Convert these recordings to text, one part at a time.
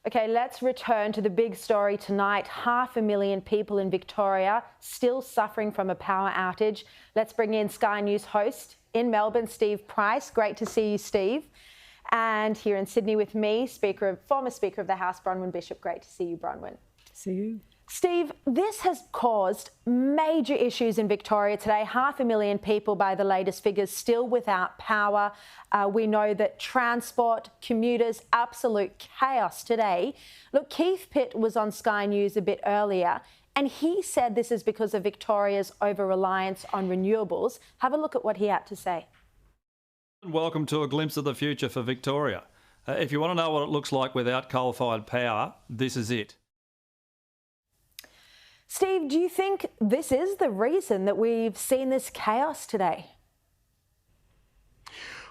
Okay, let's return to the big story tonight. 500,000 people in Victoria still suffering from a power outage. Let's bring in Sky News host in Melbourne, Steve Price. Great to see you, Steve. And here in Sydney with me, former Speaker of the House, Bronwyn Bishop. Great to see you, Bronwyn. See you. Steve, this has caused major issues in Victoria today. 500,000 people, by the latest figures, still without power. We know that transport, commuters, absolute chaos today. Look, Keith Pitt was on Sky News a bit earlier, and he said this is because of Victoria's over-reliance on renewables. Have a look at what he had to say. Welcome to a glimpse of the future for Victoria. If you want to know what it looks like without coal-fired power, this is it. Steve, do you think this is the reason that we've seen this chaos today?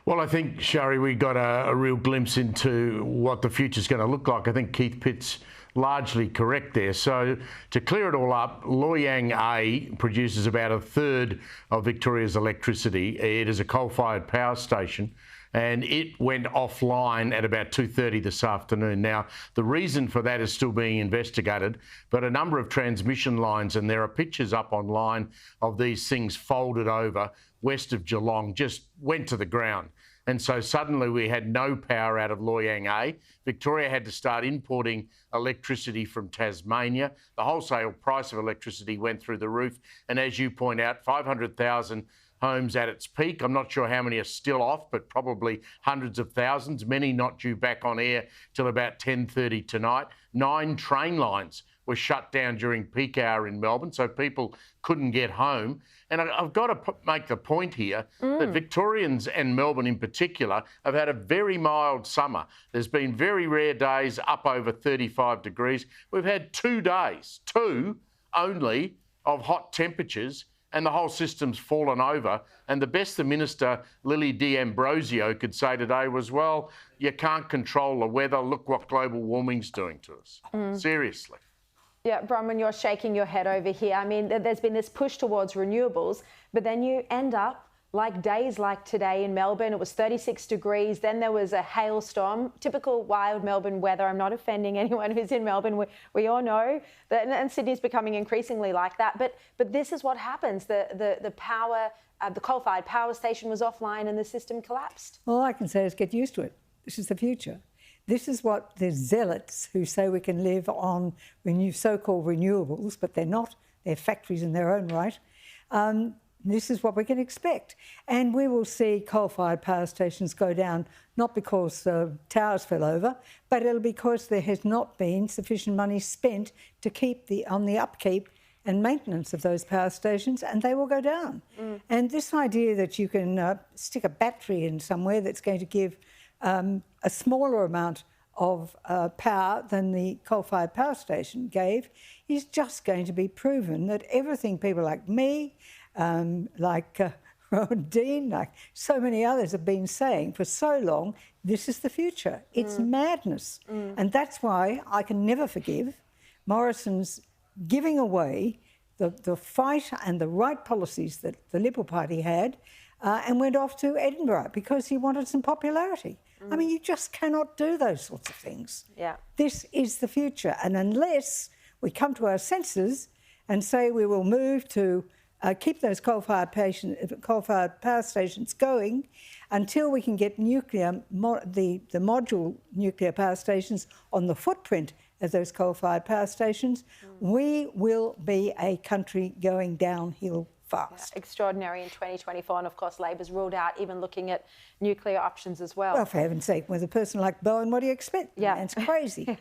Well, I think, Sharri, we got a real glimpse into what the future's going to look like. I think Keith Pitt's largely correct there. So to clear it all up, Loy Yang A produces about a third of Victoria's electricity. It is a coal-fired power station, and it went offline at about 2:30 this afternoon. Now, the reason for that is still being investigated, but a number of transmission lines, and there are pictures up online of these things folded over west of Geelong, just went to the ground. And so suddenly we had no power out of Loy Yang A. Victoria had to start importing electricity from Tasmania. The wholesale price of electricity went through the roof. And as you point out, 500,000 homes at its peak. I'm not sure how many are still off, but probably hundreds of thousands, many not due back on air till about 10:30 tonight. 9 train lines were shut down during peak hour in Melbourne, so people couldn't get home. And I've got to make the point here that Victorians, and Melbourne in particular, have had a very mild summer. There's been very rare days up over 35 degrees. We've had 2 days, 2 only, of hot temperatures, and the whole system's fallen over. And the best the Minister, Lily D'Ambrosio, could say today was, well, you can't control the weather. Look what global warming's doing to us. Seriously. Yeah, Bronwyn, you're shaking your head over here. I mean, there's been this push towards renewables, but then you end up like days like today in Melbourne. It was 36 degrees. Then there was a hailstorm, typical wild Melbourne weather. I'm not offending anyone who's in Melbourne. We all know that, and Sydney's becoming increasingly like that. But this is what happens. The coal-fired power station was offline and the system collapsed. All I can say is get used to it. This is the future. This is what the zealots who say we can live on so-called renewables, but they're not. They're factories in their own right. This is what we can expect. And we will see coal-fired power stations go down, not because towers fell over, but it'll be because there has not been sufficient money spent to keep on the upkeep and maintenance of those power stations, and they will go down. And this idea that you can stick a battery in somewhere that's going to give a smaller amount of power than the coal-fired power station gave is just going to be proven that everything people like me, like Rowan Dean, like so many others have been saying for so long, this is the future. It's madness. And that's why I can never forgive Morrison's giving away the fight and the right policies that the Liberal Party had and went off to Edinburgh because he wanted some popularity. I mean, you just cannot do those sorts of things. Yeah. This is the future. And unless we come to our senses and say we will move to keep those coal-fired power stations going until we can get the module nuclear power stations on the footprint of those coal-fired power stations, we will be a country going downhill fast. Yeah, extraordinary in 2024, and of course Labor's ruled out even looking at nuclear options as well. Well, for heaven's sake, with a person like Bowen, what do you expect? Yeah. It's crazy.